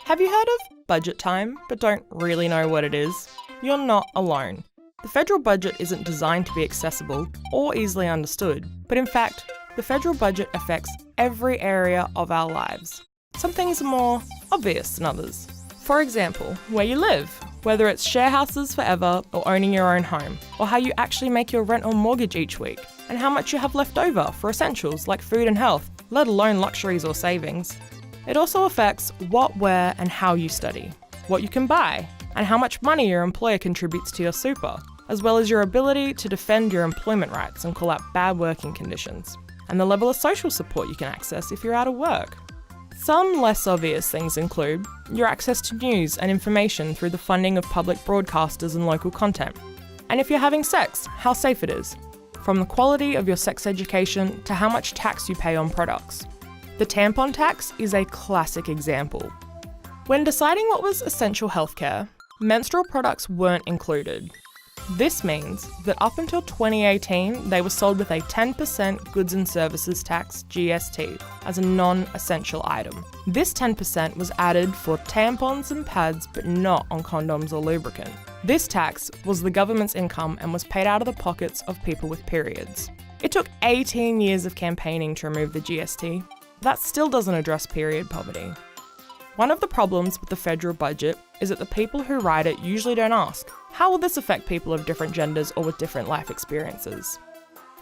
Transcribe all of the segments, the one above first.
Have you heard of budget time, but don't really know what it is? You're not alone. The federal budget isn't designed to be accessible or easily understood, but in fact, the federal budget affects every area of our lives. Some things are more obvious than others. For example, where you live, whether it's share houses forever or owning your own home, or how you actually make your rent or mortgage each week, and how much you have left over for essentials like food and health, let alone luxuries or savings. It also affects what, where, and how you study, what you can buy, and how much money your employer contributes to your super, as well as your ability to defend your employment rights and call out bad working conditions, and the level of social support you can access if you're out of work. Some less obvious things include your access to news and information through the funding of public broadcasters and local content, and if you're having sex, how safe it is, from the quality of your sex education to how much tax you pay on products. The tampon tax is a classic example. When deciding what was essential healthcare, menstrual products weren't included. This means that up until 2018, they were sold with a 10% goods and services tax, GST, as a non-essential item. This 10% was added for tampons and pads, but not on condoms or lubricant. This tax was the government's income and was paid out of the pockets of people with periods. It took 18 years of campaigning to remove the GST. That still doesn't address period poverty. One of the problems with the federal budget is that the people who write it usually don't ask, how will this affect people of different genders or with different life experiences?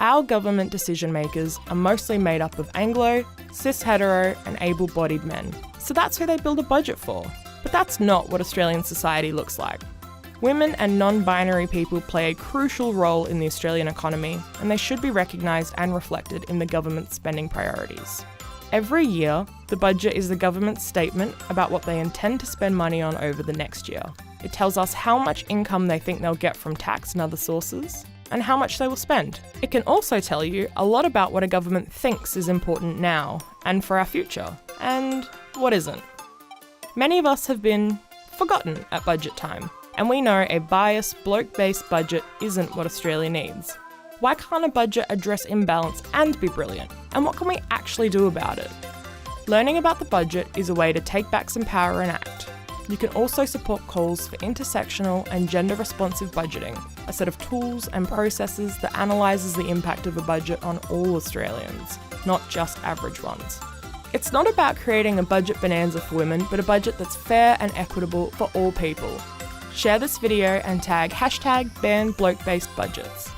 Our government decision makers are mostly made up of Anglo, cis-hetero and able-bodied men, so that's who they build a budget for. But that's not what Australian society looks like. Women and non-binary people play a crucial role in the Australian economy, and they should be recognised and reflected in the government's spending priorities. Every year, the budget is the government's statement about what they intend to spend money on over the next year. It tells us how much income they think they'll get from tax and other sources, and how much they will spend. It can also tell you a lot about what a government thinks is important now, and for our future, and what isn't. Many of us have been forgotten at budget time, and we know a biased, bloke-based budget isn't what Australia needs. Why can't a budget address imbalance and be brilliant? And what can we actually do about it? Learning about the budget is a way to take back some power and act. You can also support calls for intersectional and gender-responsive budgeting, a set of tools and processes that analyses the impact of a budget on all Australians, not just average ones. It's not about creating a budget bonanza for women, but a budget that's fair and equitable for all people. Share this video and tag #BanBlokeBasedBudgets.